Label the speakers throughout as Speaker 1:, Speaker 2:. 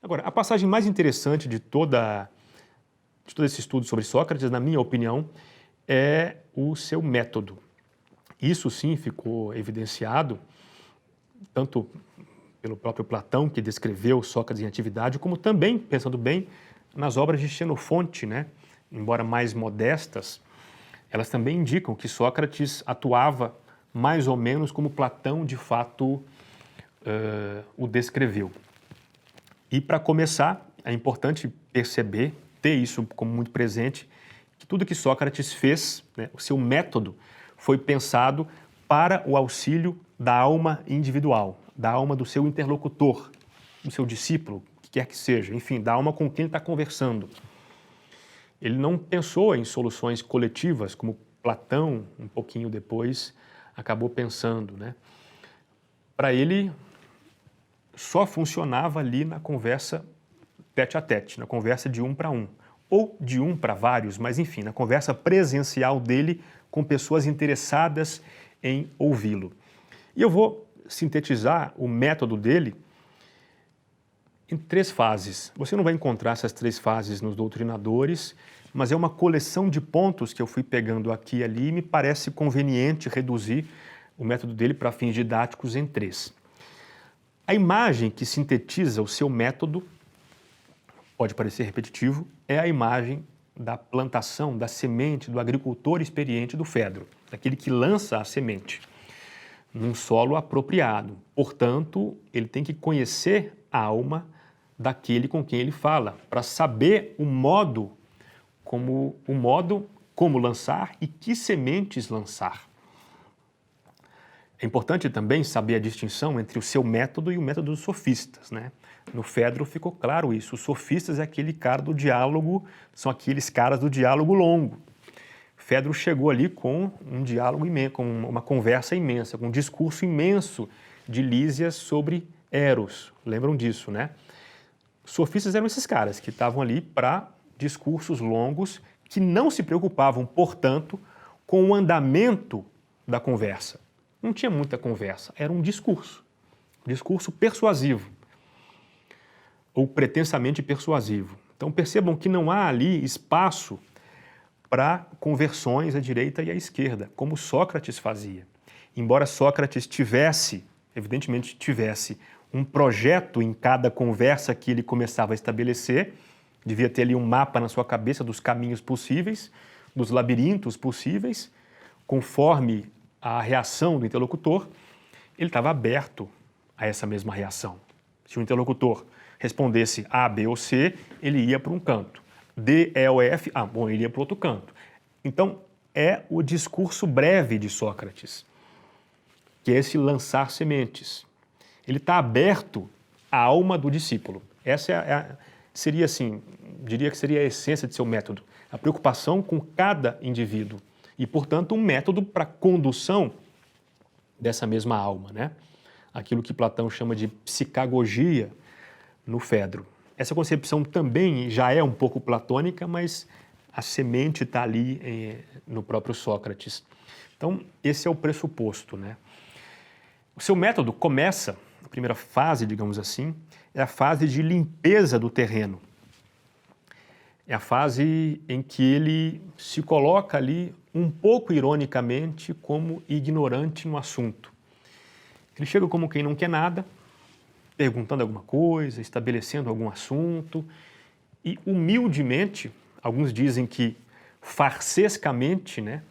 Speaker 1: Agora, a passagem mais interessante de todo esse estudo sobre Sócrates, na minha opinião, é o seu método. Isso sim ficou evidenciado tanto pelo próprio Platão, que descreveu Sócrates em atividade, como também, pensando bem, nas obras de Xenofonte, né? Embora mais modestas, elas também indicam que Sócrates atuava mais ou menos como Platão de fato o descreveu. E para começar, é importante perceber, ter isso como muito presente, que tudo que Sócrates fez, né, o seu método, foi pensado para o auxílio da alma individual, da alma do seu interlocutor, do seu discípulo, que quer que seja, enfim, da alma com quem ele está conversando. Ele não pensou em soluções coletivas, como Platão, um pouquinho depois, acabou pensando, né? Para ele, só funcionava ali na conversa tete a tete, na conversa de um para um, ou de um para vários, mas enfim, na conversa presencial dele com pessoas interessadas em ouvi-lo. E eu vou sintetizar o método dele em 3 fases. Você não vai encontrar essas 3 fases nos doutrinadores, mas é uma coleção de pontos que eu fui pegando aqui e ali e me parece conveniente reduzir o método dele para fins didáticos em 3. A imagem que sintetiza o seu método, pode parecer repetitivo, é a imagem da plantação, da semente, do agricultor experiente do Fedro, daquele que lança a semente num solo apropriado. Portanto, ele tem que conhecer a alma daquele com quem ele fala, para saber o modo como lançar e que sementes lançar. É importante também saber a distinção entre o seu método e o método dos sofistas, né? No Fedro ficou claro isso. Os sofistas é aquele cara do diálogo, são aqueles caras do diálogo longo. Fedro chegou ali com um diálogo imenso, com uma conversa imensa, com um discurso imenso de Lísias sobre Eros. Lembram disso, né? Os sofistas eram esses caras que estavam ali para discursos longos que não se preocupavam, portanto, com o andamento da conversa. Não tinha muita conversa, era um discurso persuasivo, ou pretensamente persuasivo. Então percebam que não há ali espaço para conversões à direita e à esquerda, como Sócrates fazia. Embora Sócrates evidentemente tivesse um projeto em cada conversa que ele começava a estabelecer, devia ter ali um mapa na sua cabeça dos caminhos possíveis, dos labirintos possíveis, conforme a reação do interlocutor, ele estava aberto a essa mesma reação. Se o interlocutor respondesse A, B ou C, ele ia para um canto. D, E ou F, ele ia para o outro canto. Então, é o discurso breve de Sócrates, que é esse lançar sementes. Ele está aberto à alma do discípulo. Essa seria assim, diria que seria a essência de seu método, a preocupação com cada indivíduo e, portanto, um método para a condução dessa mesma alma, né? Aquilo que Platão chama de psicagogia no Fedro. Essa concepção também já é um pouco platônica, mas a semente está ali no próprio Sócrates. Então, esse é o pressuposto, né? O seu método começa, a primeira fase, digamos assim, é a fase de limpeza do terreno. É a fase em que ele se coloca ali, um pouco ironicamente, como ignorante no assunto. Ele chega como quem não quer nada, perguntando alguma coisa, estabelecendo algum assunto, e humildemente, alguns dizem que farsescamente, né,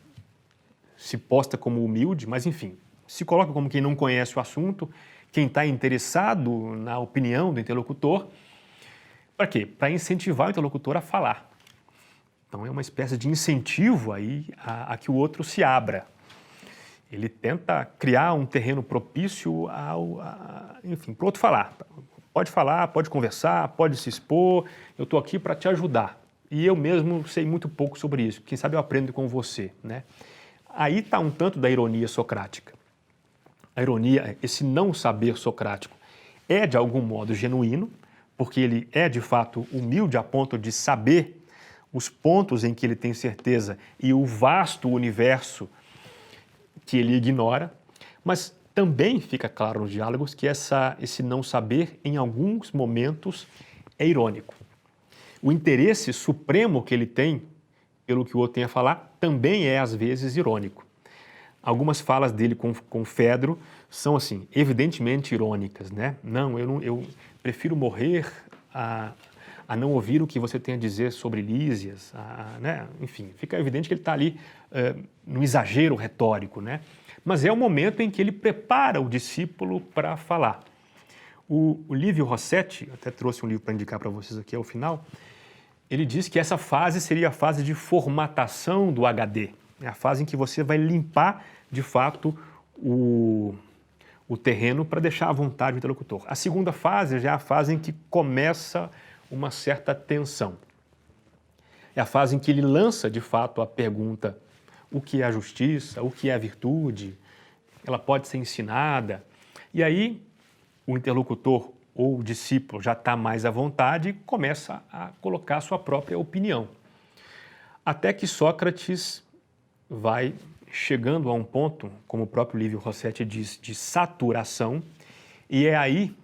Speaker 1: se posta como humilde, mas enfim, se coloca como quem não conhece o assunto, quem está interessado na opinião do interlocutor. Para quê? Para incentivar o interlocutor a falar. Então é uma espécie de incentivo aí a que o outro se abra. Ele tenta criar um terreno propício enfim, para o outro falar. Falar, pode conversar, pode se expor, eu estou aqui para te ajudar. E eu mesmo sei muito pouco sobre isso, quem sabe eu aprendo com você, né? Aí está um tanto da ironia socrática. A ironia, esse não saber socrático, é de algum modo genuíno, porque ele é de fato humilde a ponto de saber os pontos em que ele tem certeza e o vasto universo que ele ignora, mas também fica claro nos diálogos que esse não saber, em alguns momentos, é irônico. O interesse supremo que ele tem, pelo que o outro tem a falar, também é, às vezes, irônico. Algumas falas dele com Fedro são, assim, evidentemente irônicas, né? Não, eu prefiro morrer a não ouvir o que você tem a dizer sobre Lísias, né? Enfim, fica evidente que ele está ali no exagero retórico, né? Mas é o momento em que ele prepara o discípulo para falar. O Livio Rossetti, até trouxe um livro para indicar para vocês aqui ao final, ele diz que essa fase seria a fase de formatação do HD, é a fase em que você vai limpar, de fato, o terreno para deixar à vontade o interlocutor. A segunda fase já é a fase em que começa uma certa tensão. É a fase em que ele lança, de fato, a pergunta: o que é a justiça, o que é a virtude, ela pode ser ensinada. E aí o interlocutor ou o discípulo já está mais à vontade e começa a colocar a sua própria opinião. Até que Sócrates vai chegando a um ponto, como o próprio Livio Rossetti diz, de saturação, e é aí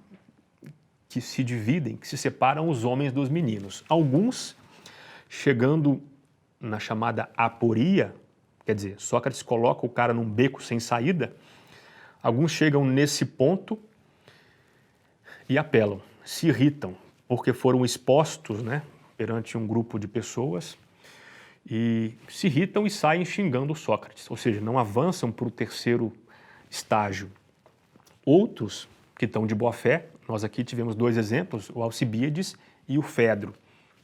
Speaker 1: que se dividem, que se separam os homens dos meninos. Alguns chegando na chamada aporia, quer dizer, Sócrates coloca o cara num beco sem saída, alguns chegam nesse ponto e apelam, se irritam, porque foram expostos, né, perante um grupo de pessoas, e se irritam e saem xingando Sócrates, ou seja, não avançam para o terceiro estágio. Outros, que estão de boa fé, nós aqui tivemos dois exemplos, o Alcibíades e o Fedro,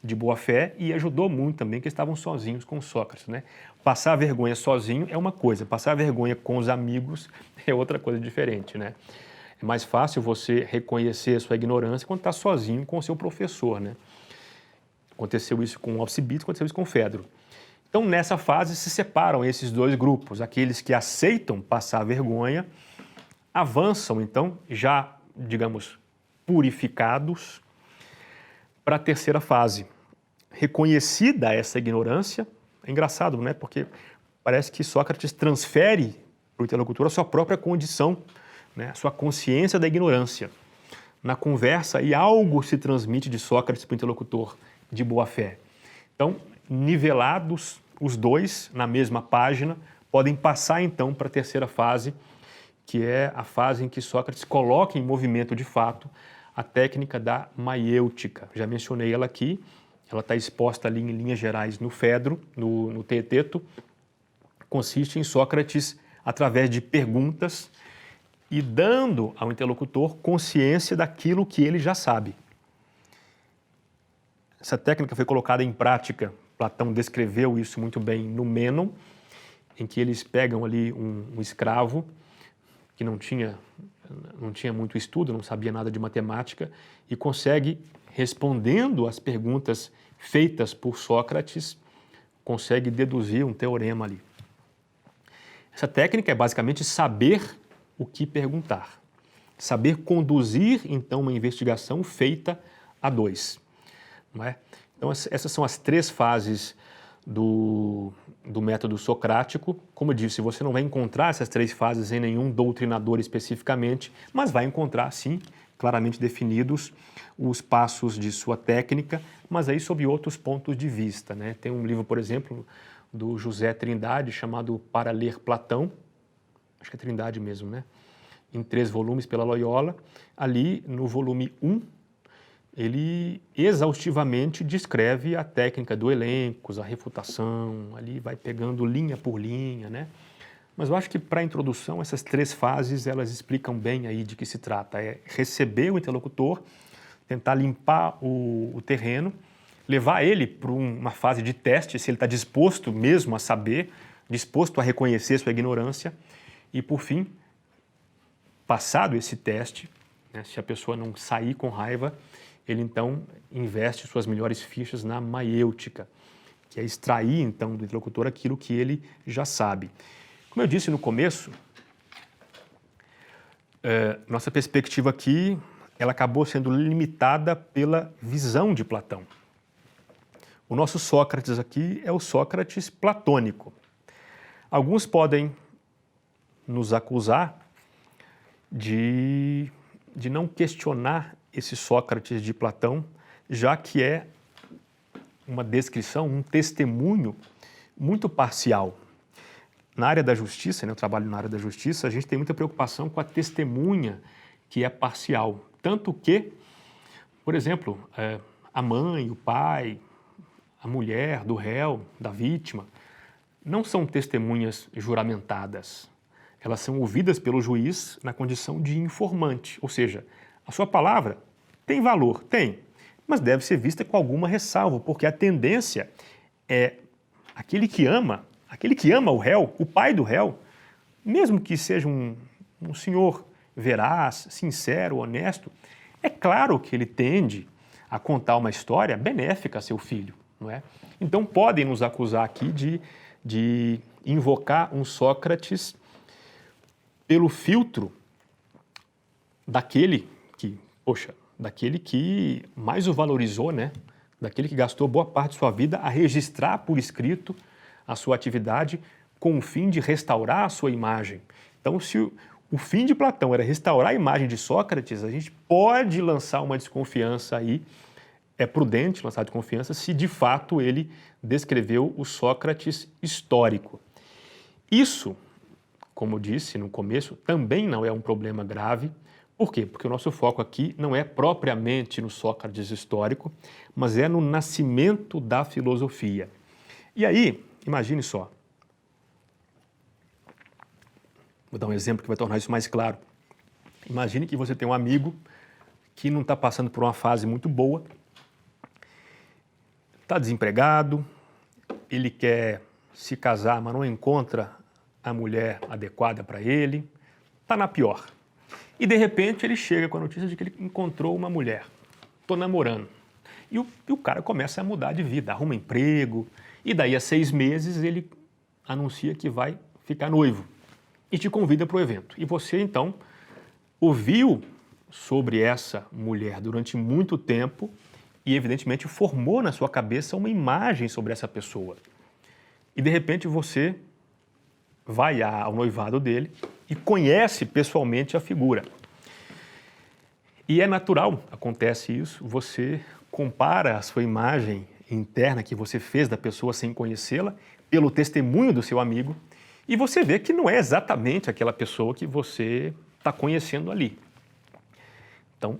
Speaker 1: de boa fé, e ajudou muito também que estavam sozinhos com Sócrates, né? Passar vergonha sozinho é uma coisa, passar vergonha com os amigos é outra coisa diferente, né? É mais fácil você reconhecer a sua ignorância quando está sozinho com o seu professor, né? Aconteceu isso com o Alcibíades, aconteceu isso com o Fedro. Então, nessa fase, se separam esses dois grupos. Aqueles que aceitam passar vergonha, avançam, então, já, digamos, purificados, para a terceira fase. Reconhecida essa ignorância, é engraçado, né? Porque parece que Sócrates transfere para o interlocutor a sua própria condição, né? A sua consciência da ignorância. Na conversa, e algo se transmite de Sócrates para o interlocutor de boa fé. Então, nivelados os dois na mesma página, podem passar então para a terceira fase, que é a fase em que Sócrates coloca em movimento de fato a técnica da maiêutica. Já mencionei ela aqui, ela está exposta ali em linhas gerais no Fedro, no Teeteto. Consiste em Sócrates, através de perguntas, e dando ao interlocutor consciência daquilo que ele já sabe. Essa técnica foi colocada em prática, Platão descreveu isso muito bem no Mênon, em que eles pegam ali um escravo que não tinha muito estudo, não sabia nada de matemática, e consegue, respondendo às perguntas feitas por Sócrates, consegue deduzir um teorema ali. Essa técnica é basicamente saber o que perguntar, saber conduzir, então, uma investigação feita a dois. Não é? Então, essas são as três fases do método socrático. Como eu disse, você não vai encontrar essas três fases em nenhum doutrinador especificamente, mas vai encontrar, sim, claramente definidos os passos de sua técnica, mas aí sob outros pontos de vista, né? Tem um livro, por exemplo, do José Trindade, chamado Para Ler Platão, acho que é Trindade mesmo, né? Em 3 volumes pela Loyola. Ali, no volume 1, ele exaustivamente descreve a técnica do elencos, a refutação, ali vai pegando linha por linha, né? Mas eu acho que para a introdução, essas 3 fases, elas explicam bem aí de que se trata. É receber o interlocutor, tentar limpar o terreno, levar ele para uma fase de teste, se ele está disposto mesmo a saber, disposto a reconhecer sua ignorância, e por fim, passado esse teste, né, se a pessoa não sair com raiva, ele então investe suas melhores fichas na maiêutica, que é extrair então do interlocutor aquilo que ele já sabe. Como eu disse no começo, nossa perspectiva aqui, ela acabou sendo limitada pela visão de Platão. O nosso Sócrates aqui é o Sócrates platônico. Alguns podem nos acusar de não questionar esse Sócrates de Platão já que é uma descrição, um testemunho muito parcial. Na área da justiça, né, eu trabalho na área da justiça, a gente tem muita preocupação com a testemunha que é parcial. Tanto que, por exemplo, a mãe, o pai, a mulher do réu, da vítima, não são testemunhas juramentadas. Elas são ouvidas pelo juiz na condição de informante, ou seja, a sua palavra tem valor, tem, mas deve ser vista com alguma ressalva, porque a tendência é aquele que ama o réu, o pai do réu, mesmo que seja um senhor veraz, sincero, honesto, é claro que ele tende a contar uma história benéfica a seu filho, não é? Então podem nos acusar aqui de invocar um Sócrates pelo filtro daquele que mais o valorizou, né? Daquele que gastou boa parte de sua vida a registrar por escrito a sua atividade com o fim de restaurar a sua imagem. Então, se o fim de Platão era restaurar a imagem de Sócrates, a gente pode lançar uma desconfiança aí, é prudente lançar desconfiança se de fato ele descreveu o Sócrates histórico. Isso, como eu disse no começo, também não é um problema grave. Por quê? Porque o nosso foco aqui não é propriamente no Sócrates histórico, mas é no nascimento da filosofia. E aí, imagine só. Vou dar um exemplo que vai tornar isso mais claro. Imagine que você tem um amigo que não está passando por uma fase muito boa, está desempregado, ele quer se casar, mas não encontra a mulher adequada para ele, está na pior. E de repente ele chega com a notícia de que ele encontrou uma mulher. Estou namorando. E o cara começa a mudar de vida, arruma emprego, e daí a 6 meses ele anuncia que vai ficar noivo e te convida para o evento. E você então ouviu sobre essa mulher durante muito tempo e evidentemente formou na sua cabeça uma imagem sobre essa pessoa. E de repente você vai ao noivado dele e conhece pessoalmente a figura. E é natural, acontece isso, você compara a sua imagem interna que você fez da pessoa sem conhecê-la, pelo testemunho do seu amigo, e você vê que não é exatamente aquela pessoa que você está conhecendo ali. Então,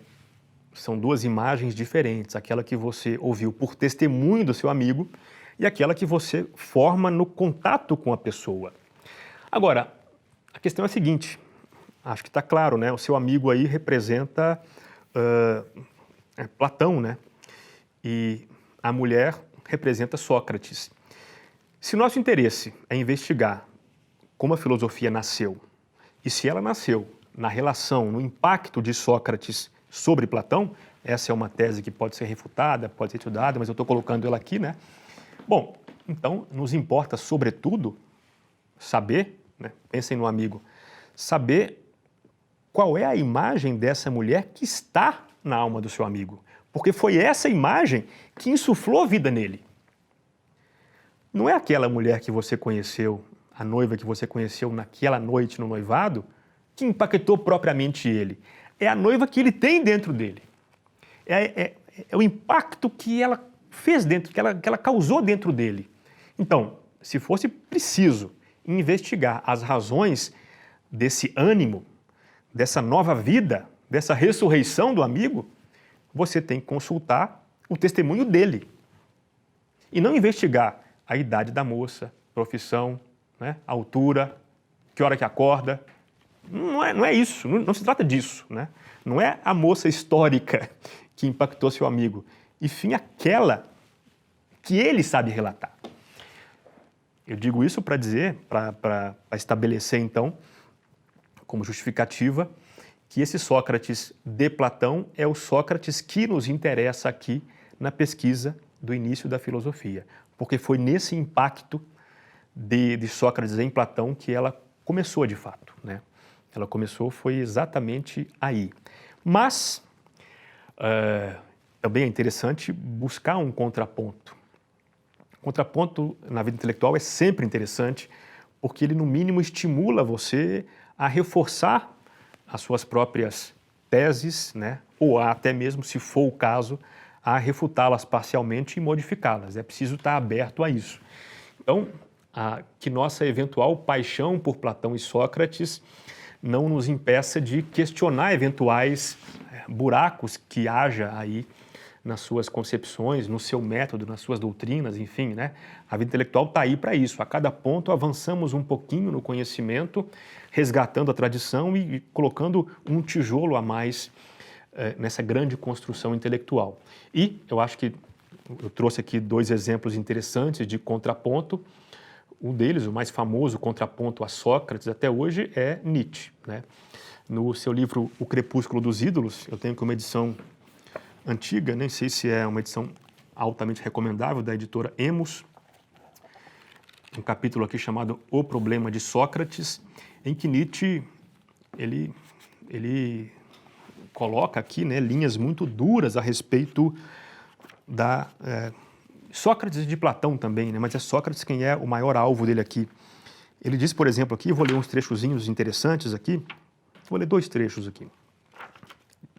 Speaker 1: são duas imagens diferentes, aquela que você ouviu por testemunho do seu amigo e aquela que você forma no contato com a pessoa. Agora, a questão é a seguinte, acho que está claro, né? O seu amigo aí representa Platão, né? E a mulher representa Sócrates. Se nosso interesse é investigar como a filosofia nasceu e se ela nasceu na relação, no impacto de Sócrates sobre Platão, essa é uma tese que pode ser refutada, pode ser estudada, mas eu estou colocando ela aqui, né? Bom, então nos importa sobretudo saber, né? Pensem no amigo, saber qual é a imagem dessa mulher que está na alma do seu amigo. Porque foi essa imagem que insuflou vida nele. Não é aquela mulher que você conheceu, a noiva que você conheceu naquela noite no noivado, que impactou propriamente ele. É a noiva que ele tem dentro dele. É o impacto que ela fez dentro, que ela causou dentro dele. Então, se fosse preciso investigar as razões desse ânimo, dessa nova vida, dessa ressurreição do amigo, você tem que consultar o testemunho dele. E não investigar a idade da moça, profissão, né, altura, que hora que acorda. Não é isso, não se trata disso. Né? Não é a moça histórica que impactou seu amigo, e sim aquela que ele sabe relatar. Eu digo isso para dizer, para estabelecer então, como justificativa, que esse Sócrates de Platão é o Sócrates que nos interessa aqui na pesquisa do início da filosofia, porque foi nesse impacto de Sócrates em Platão que ela começou de fato, né? Ela começou, foi exatamente aí. Mas também é interessante buscar um contraponto. Contraponto na vida intelectual é sempre interessante, porque ele no mínimo estimula você a reforçar as suas próprias teses, né? Ou até mesmo, se for o caso, a refutá-las parcialmente e modificá-las. É preciso estar aberto a isso. Então, que nossa eventual paixão por Platão e Sócrates não nos impeça de questionar eventuais buracos que haja aí nas suas concepções, no seu método, nas suas doutrinas, enfim, né? A vida intelectual está aí para isso. A cada ponto avançamos um pouquinho no conhecimento, resgatando a tradição e colocando um tijolo a mais nessa grande construção intelectual. E eu acho que eu trouxe aqui 2 exemplos interessantes de contraponto. Um deles, o mais famoso contraponto a Sócrates até hoje, é Nietzsche, né? No seu livro O Crepúsculo dos Ídolos, eu tenho aqui uma edição antiga, nem sei se é uma edição altamente recomendável, da editora Emos, um capítulo aqui chamado O Problema de Sócrates, em que Nietzsche ele coloca aqui, né, linhas muito duras a respeito da Sócrates e de Platão também, né, mas é Sócrates quem é o maior alvo dele aqui. Ele diz, por exemplo, aqui, vou ler uns trechozinhos interessantes aqui, vou ler 2 trechos aqui.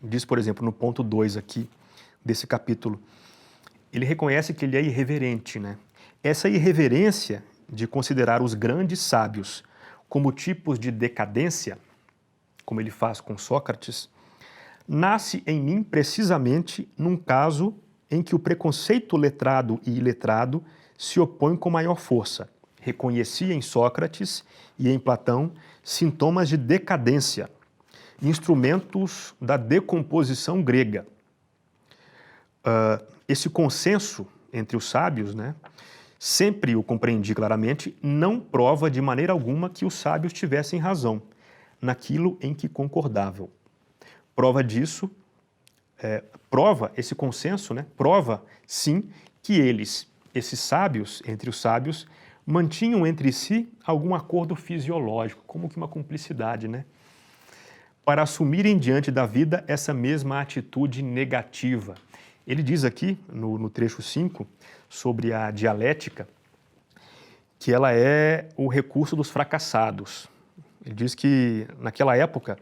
Speaker 1: Diz, por exemplo, no ponto 2 aqui desse capítulo, ele reconhece que ele é irreverente, né? Essa irreverência de considerar os grandes sábios como tipos de decadência, como ele faz com Sócrates, nasce em mim precisamente num caso em que o preconceito letrado e iletrado se opõem com maior força. Reconheci em Sócrates e em Platão sintomas de decadência, instrumentos da decomposição grega. Esse consenso entre os sábios, né, sempre o compreendi claramente, não prova de maneira alguma que os sábios tivessem razão naquilo em que concordavam. Prova disso, esse consenso, né, prova sim que esses sábios, entre os sábios, mantinham entre si algum acordo fisiológico, como que uma cumplicidade, né? Para assumirem diante da vida essa mesma atitude negativa. Ele diz aqui, no trecho 5, sobre a dialética, que ela é o recurso dos fracassados. Ele diz que, naquela época,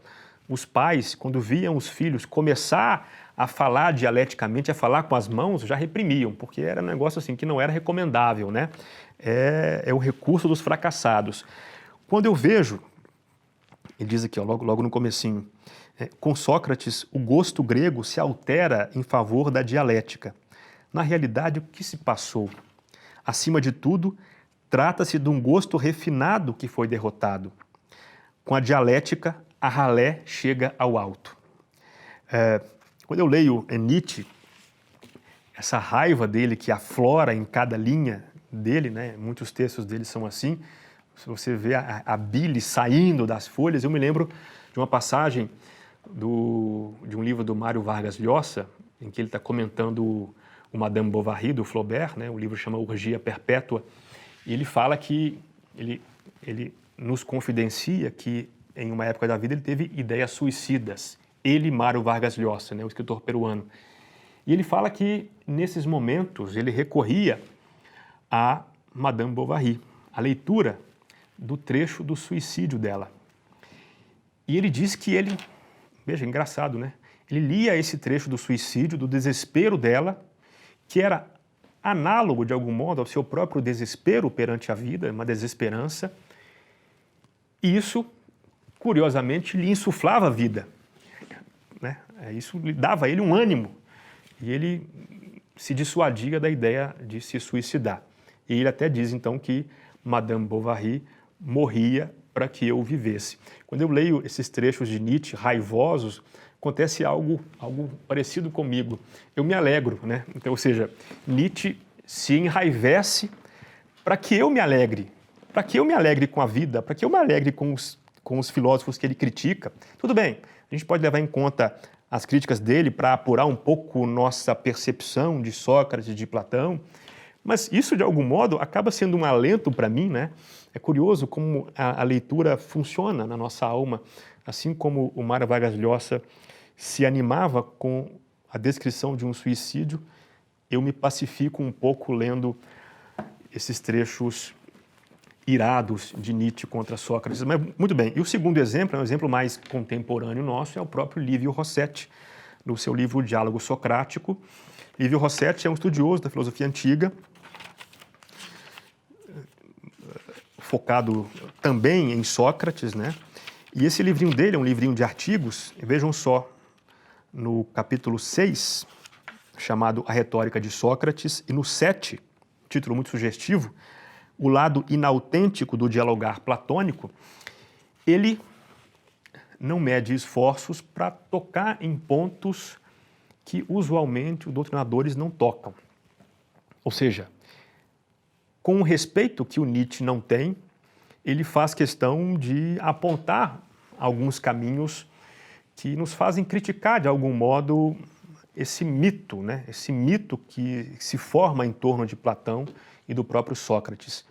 Speaker 1: os pais, quando viam os filhos começar a falar dialeticamente, a falar com as mãos, já reprimiam, porque era um negócio assim que não era recomendável, né? É o recurso dos fracassados. Quando eu vejo, ele diz aqui, ó, logo no comecinho, com Sócrates, o gosto grego se altera em favor da dialética. Na realidade, o que se passou? Acima de tudo, trata-se de um gosto refinado que foi derrotado. Com a dialética, a ralé chega ao alto. Quando eu leio Nietzsche, essa raiva dele que aflora em cada linha dele, né, muitos textos dele são assim, se você vê a bile saindo das folhas, eu me lembro de uma passagem de um livro do Mário Vargas Llosa, em que ele está comentando o Madame Bovary, do Flaubert, né, o livro chama Orgia Perpétua, e ele fala que, ele nos confidencia que em uma época da vida ele teve ideias suicidas, ele, Mário Vargas Llosa, né, o escritor peruano. E ele fala que nesses momentos ele recorria a Madame Bovary, a leitura do trecho do suicídio dela. E ele diz que ele, veja, engraçado, né? Ele lia esse trecho do suicídio, do desespero dela, que era análogo, de algum modo, ao seu próprio desespero perante a vida, uma desesperança. E isso, curiosamente, lhe insuflava a vida, né? Isso lhe dava a ele um ânimo. E ele se dissuadia da ideia de se suicidar. E ele até diz, então, que Madame Bovary morria para que eu vivesse. Quando eu leio esses trechos de Nietzsche, raivosos, acontece algo parecido comigo. Eu me alegro, né? Então, ou seja, Nietzsche se enraivece para que eu me alegre, com a vida, para que eu me alegre com os filósofos que ele critica. Tudo bem, a gente pode levar em conta as críticas dele para apurar um pouco nossa percepção de Sócrates, de Platão, mas isso, de algum modo, acaba sendo um alento para mim, né? É curioso como a leitura funciona na nossa alma, assim como o Mário Vargas Llosa se animava com a descrição de um suicídio, eu me pacifico um pouco lendo esses trechos irados de Nietzsche contra Sócrates. Mas, muito bem, e o segundo exemplo, é um exemplo mais contemporâneo nosso, é o próprio Lívio Rossetti, no seu livro O Diálogo Socrático, Livio Rossetti é um estudioso da filosofia antiga, focado também em Sócrates, né? E esse livrinho dele é um livrinho de artigos, e vejam só, no capítulo 6, chamado A Retórica de Sócrates, e no 7, título muito sugestivo, O Lado Inautêntico do Dialogar Platônico, ele não mede esforços para tocar em pontos que usualmente os doutrinadores não tocam. Ou seja, com o respeito que o Nietzsche não tem, ele faz questão de apontar alguns caminhos que nos fazem criticar, de algum modo, esse mito, né? Esse mito que se forma em torno de Platão e do próprio Sócrates.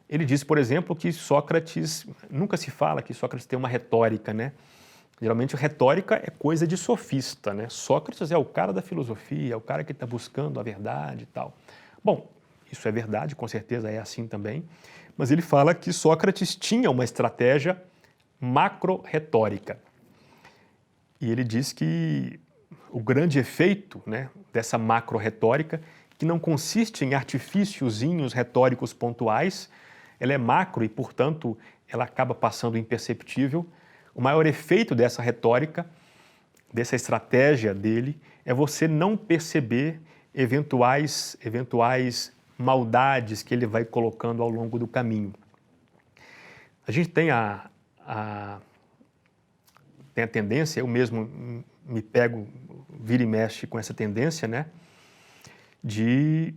Speaker 1: Ele diz, por exemplo, que Sócrates, nunca se fala que Sócrates tem uma retórica, né? Geralmente retórica é coisa de sofista, né? Sócrates é o cara da filosofia, é o cara que está buscando a verdade e tal. Bom, isso é verdade, com certeza é assim também, mas ele fala que Sócrates tinha uma estratégia macro-retórica. E ele diz que o grande efeito, né, dessa macro-retórica, que não consiste em artifíciozinhos retóricos pontuais, ela é macro e, portanto, ela acaba passando imperceptível. O maior efeito dessa retórica, dessa estratégia dele, é você não perceber eventuais maldades que ele vai colocando ao longo do caminho. A gente tem a tendência, eu mesmo me pego, vira e mexe com essa tendência, né, de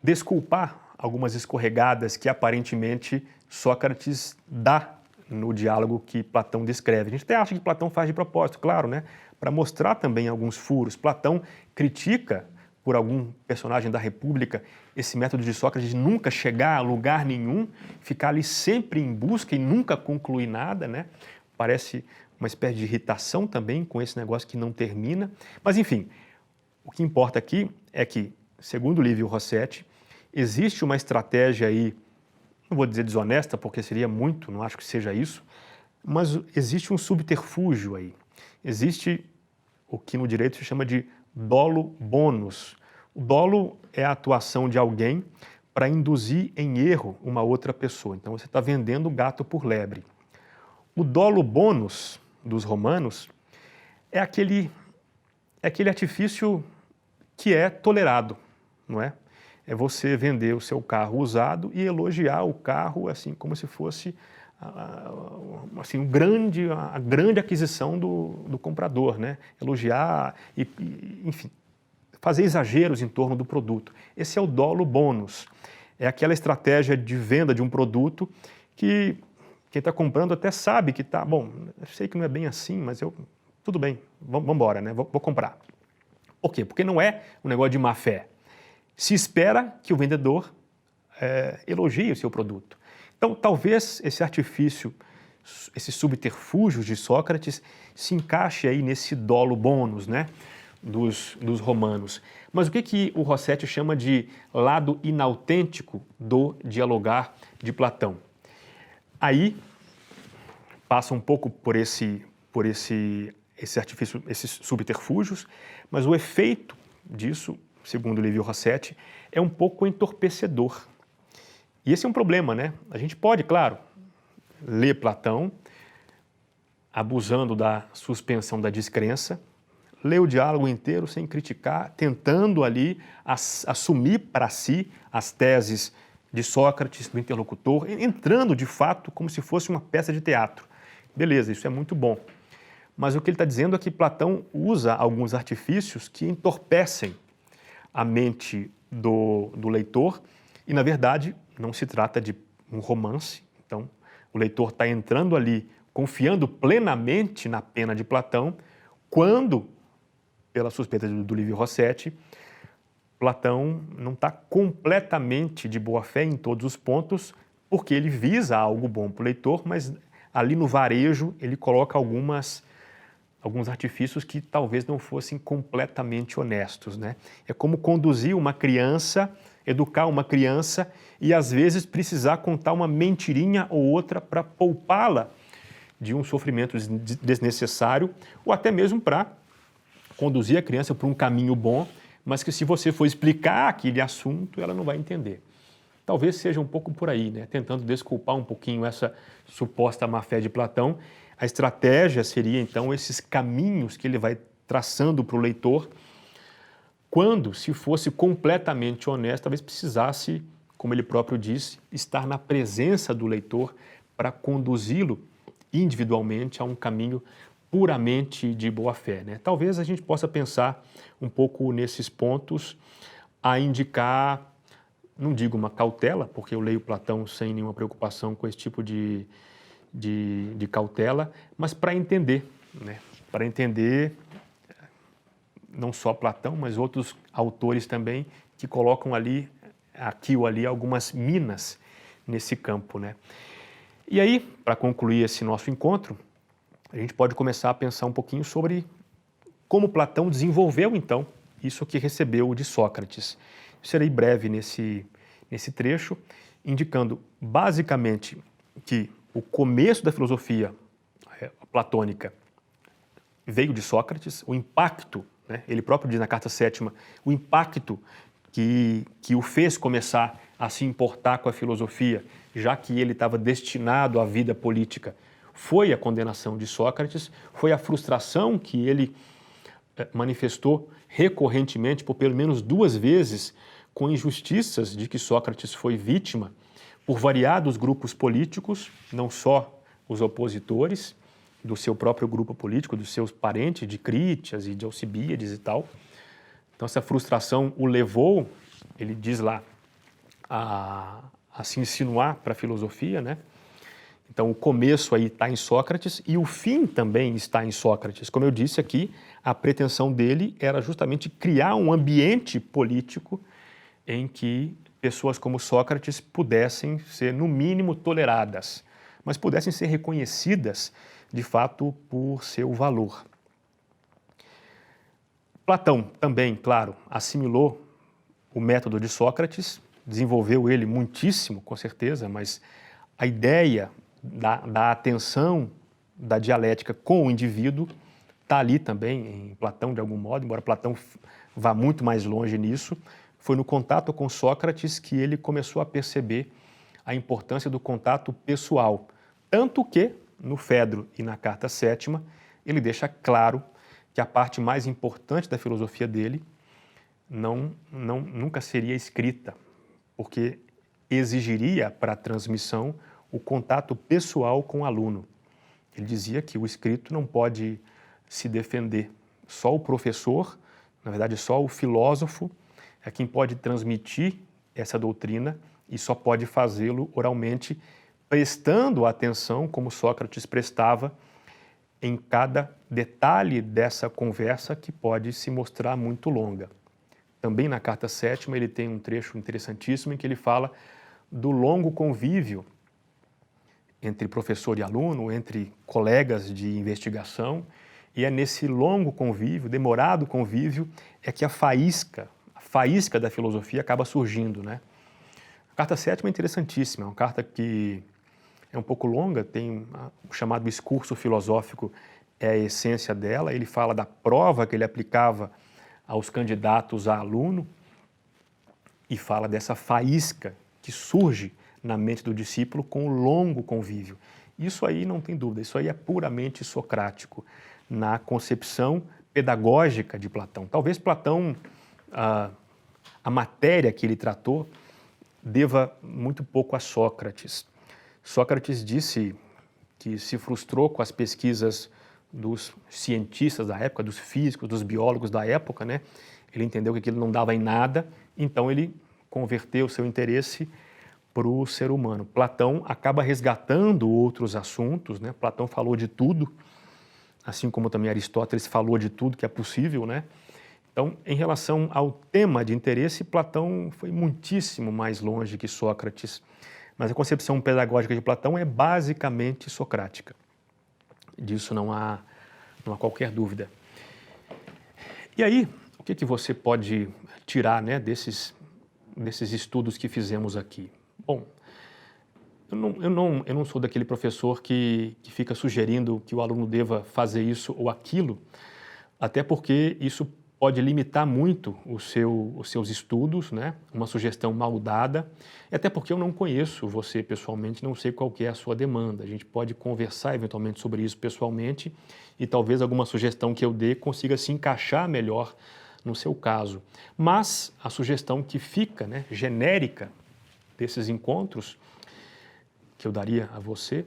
Speaker 1: desculpar algumas escorregadas que aparentemente Sócrates dá no diálogo que Platão descreve. A gente até acha que Platão faz de propósito, claro, né, para mostrar também alguns furos. Platão critica, por algum personagem da República, esse método de Sócrates de nunca chegar a lugar nenhum, ficar ali sempre em busca e nunca concluir nada, né? Parece uma espécie de irritação também com esse negócio que não termina. Mas, enfim, o que importa aqui é que, segundo Livio Rossetti, existe uma estratégia aí, não vou dizer desonesta, porque seria muito, não acho que seja isso, mas existe um subterfúgio aí. Existe o que no direito se chama de dolo bonus. O dolo é a atuação de alguém para induzir em erro uma outra pessoa. Então você está vendendo gato por lebre. O dolo bonus dos romanos é aquele artifício que é tolerado, não é? É você vender o seu carro usado e elogiar o carro assim como se fosse assim, a grande aquisição do comprador, né? Elogiar e, enfim, fazer exageros em torno do produto. Esse é o dolo bonus. É aquela estratégia de venda de um produto que quem está comprando até sabe que está, bom, eu sei que não é bem assim, mas tudo bem, vamos embora, né? Vou comprar. Por quê? Porque não é um negócio de má fé. Se espera que o vendedor elogie o seu produto. Então, talvez esse artifício, esse subterfúgio de Sócrates se encaixe aí nesse dolo bônus, né, dos romanos. Mas o que o Rossetti chama de lado inautêntico do dialogar de Platão? Aí passa um pouco por esse artifício, esses subterfúgios, mas o efeito disso, segundo Livio Rossetti, é um pouco entorpecedor. E esse é um problema, né? A gente pode, claro, ler Platão, abusando da suspensão da descrença, ler o diálogo inteiro sem criticar, tentando ali assumir para si as teses de Sócrates, do interlocutor, entrando de fato como se fosse uma peça de teatro. Beleza, isso é muito bom. Mas o que ele está dizendo é que Platão usa alguns artifícios que entorpecem a mente do leitor e, na verdade, não se trata de um romance. Então, o leitor está entrando ali, confiando plenamente na pena de Platão, quando, pela suspeita do Livio Rossetti, Platão não está completamente de boa fé em todos os pontos, porque ele visa algo bom para o leitor, mas ali no varejo ele coloca alguns artifícios que talvez não fossem completamente honestos, né? É como conduzir uma criança, educar uma criança e às vezes precisar contar uma mentirinha ou outra para poupá-la de um sofrimento desnecessário ou até mesmo para conduzir a criança por um caminho bom, mas que se você for explicar aquele assunto, ela não vai entender. Talvez seja um pouco por aí, né? Tentando desculpar um pouquinho essa suposta má-fé de Platão. A estratégia seria, então, esses caminhos que ele vai traçando para o leitor, quando, se fosse completamente honesto, talvez precisasse, como ele próprio disse, estar na presença do leitor para conduzi-lo individualmente a um caminho puramente de boa-fé, né? Talvez a gente possa pensar um pouco nesses pontos a indicar, não digo uma cautela, porque eu leio Platão sem nenhuma preocupação com esse tipo de cautela, mas para entender, né? Para entender não só Platão, mas outros autores também que colocam ali, aqui ou ali, algumas minas nesse campo, né? E aí, para concluir esse nosso encontro, a gente pode começar a pensar um pouquinho sobre como Platão desenvolveu, então, isso que recebeu de Sócrates. Eu serei breve nesse trecho, indicando basicamente que o começo da filosofia platônica veio de Sócrates, o impacto, né, ele próprio diz na Carta Sétima, o impacto que o fez começar a se importar com a filosofia, já que ele estava destinado à vida política, foi a condenação de Sócrates, foi a frustração que ele manifestou recorrentemente, por pelo menos 2 vezes, com injustiças de que Sócrates foi vítima por variados grupos políticos, não só os opositores do seu próprio grupo político, dos seus parentes, de Crítias e de Alcibíades e tal. Então essa frustração o levou, ele diz lá, a se insinuar para a filosofia, né? Então o começo aí está em Sócrates e o fim também está em Sócrates. Como eu disse aqui, a pretensão dele era justamente criar um ambiente político em que pessoas como Sócrates pudessem ser, no mínimo, toleradas, mas pudessem ser reconhecidas, de fato, por seu valor. Platão também, claro, assimilou o método de Sócrates, desenvolveu ele muitíssimo, com certeza, mas a ideia da atenção da dialética com o indivíduo está ali também em Platão, de algum modo, embora Platão vá muito mais longe nisso. Foi no contato com Sócrates que ele começou a perceber a importância do contato pessoal. Tanto que, no Fedro e na Carta Sétima, ele deixa claro que a parte mais importante da filosofia dele nunca seria escrita, porque exigiria para a transmissão o contato pessoal com o aluno. Ele dizia que o escrito não pode se defender. Só o professor, na verdade só o filósofo, é quem pode transmitir essa doutrina e só pode fazê-lo oralmente, prestando atenção, como Sócrates prestava, em cada detalhe dessa conversa que pode se mostrar muito longa. Também na Carta Sétima ele tem um trecho interessantíssimo em que ele fala do longo convívio entre professor e aluno, entre colegas de investigação, e é nesse longo convívio, demorado convívio, é que a faísca da filosofia acaba surgindo, né? A Carta Sétima é interessantíssima, é uma carta que é um pouco longa, tem o chamado discurso filosófico, é a essência dela, ele fala da prova que ele aplicava aos candidatos a aluno e fala dessa faísca que surge na mente do discípulo com o longo convívio. Isso aí não tem dúvida, isso aí é puramente socrático na concepção pedagógica de Platão. Talvez Platão, a matéria que ele tratou, deva muito pouco a Sócrates. Sócrates disse que se frustrou com as pesquisas dos cientistas da época, dos físicos, dos biólogos da época, né? Ele entendeu que aquilo não dava em nada, então ele converteu o seu interesse para o ser humano. Platão acaba resgatando outros assuntos, né? Platão falou de tudo, assim como também Aristóteles falou de tudo que é possível, né? Então, em relação ao tema de interesse, Platão foi muitíssimo mais longe que Sócrates, mas a concepção pedagógica de Platão é basicamente socrática. Disso não há qualquer dúvida. E aí, o que você pode tirar, né, desses estudos que fizemos aqui? Bom, eu não sou daquele professor que fica sugerindo que o aluno deva fazer isso ou aquilo, até porque isso pode limitar muito os seus estudos, né? Uma sugestão mal dada, e até porque eu não conheço você pessoalmente, não sei qual que é a sua demanda. A gente pode conversar eventualmente sobre isso pessoalmente e talvez alguma sugestão que eu dê consiga se encaixar melhor no seu caso. Mas a sugestão que fica, né, genérica desses encontros que eu daria a você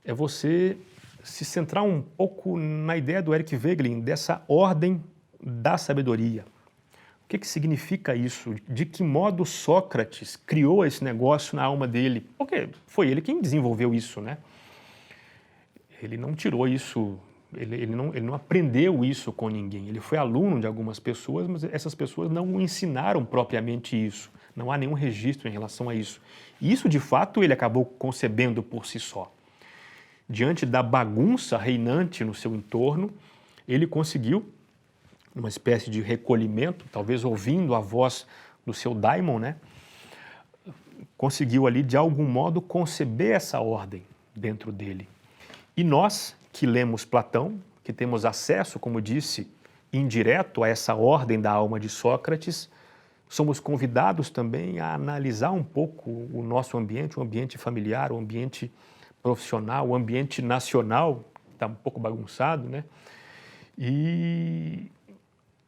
Speaker 1: é você se centrar um pouco na ideia do Eric Voegelin, dessa ordem da sabedoria. O que significa isso? De que modo Sócrates criou esse negócio na alma dele? Porque foi ele quem desenvolveu isso, né? Ele não tirou isso, ele não aprendeu isso com ninguém. Ele foi aluno de algumas pessoas, mas essas pessoas não o ensinaram propriamente isso. Não há nenhum registro em relação a isso. E isso, de fato, ele acabou concebendo por si só. Diante da bagunça reinante no seu entorno, ele conseguiu uma espécie de recolhimento, talvez ouvindo a voz do seu daimon, né? Conseguiu ali, de algum modo, conceber essa ordem dentro dele. E nós, que lemos Platão, que temos acesso, como disse, indireto a essa ordem da alma de Sócrates, somos convidados também a analisar um pouco o nosso ambiente, o ambiente familiar, o ambiente profissional, o ambiente nacional, está um pouco bagunçado, né? E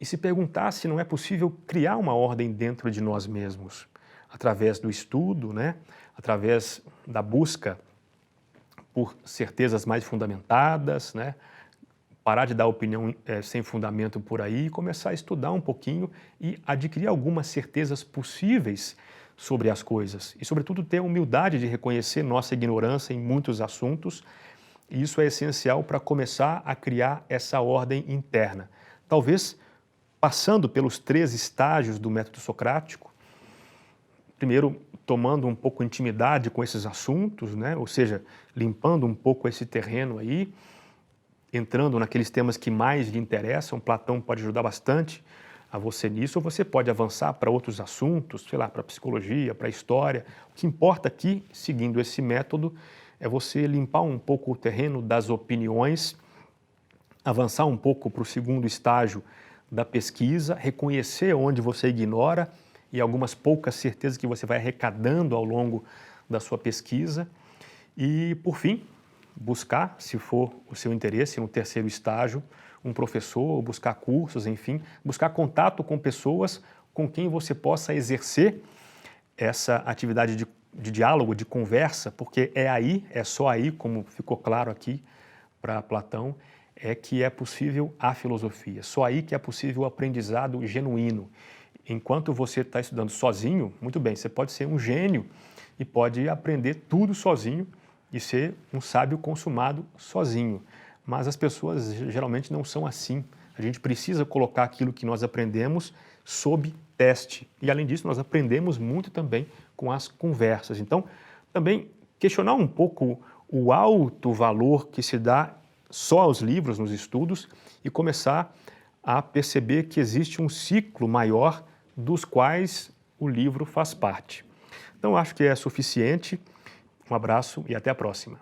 Speaker 1: se perguntar se não é possível criar uma ordem dentro de nós mesmos, através do estudo, né? Através da busca por certezas mais fundamentadas, né? Parar de dar opinião sem fundamento por aí e começar a estudar um pouquinho e adquirir algumas certezas possíveis sobre as coisas. E, sobretudo, ter a humildade de reconhecer nossa ignorância em muitos assuntos. E isso é essencial para começar a criar essa ordem interna. Talvez passando pelos 3 estágios do método socrático, primeiro tomando um pouco intimidade com esses assuntos, né? Ou seja, limpando um pouco esse terreno aí, entrando naqueles temas que mais lhe interessam. Platão pode ajudar bastante a você nisso, ou você pode avançar para outros assuntos, sei lá, para psicologia, para história. O que importa aqui, seguindo esse método, é você limpar um pouco o terreno das opiniões, avançar um pouco para o segundo estágio da pesquisa, reconhecer onde você ignora e algumas poucas certezas que você vai arrecadando ao longo da sua pesquisa. E, por fim, buscar, se for o seu interesse, no terceiro estágio, um professor, buscar cursos, enfim, buscar contato com pessoas com quem você possa exercer essa atividade de diálogo, de conversa, porque é só aí, como ficou claro aqui para Platão, é que é possível a filosofia. Só aí que é possível o aprendizado genuíno. Enquanto você está estudando sozinho, muito bem, você pode ser um gênio e pode aprender tudo sozinho e ser um sábio consumado sozinho. Mas as pessoas geralmente não são assim. A gente precisa colocar aquilo que nós aprendemos sob teste. E, além disso, nós aprendemos muito também com as conversas. Então, também questionar um pouco o alto valor que se dá só aos livros, nos estudos, e começar a perceber que existe um ciclo maior dos quais o livro faz parte. Então, acho que é suficiente. Um abraço e até a próxima.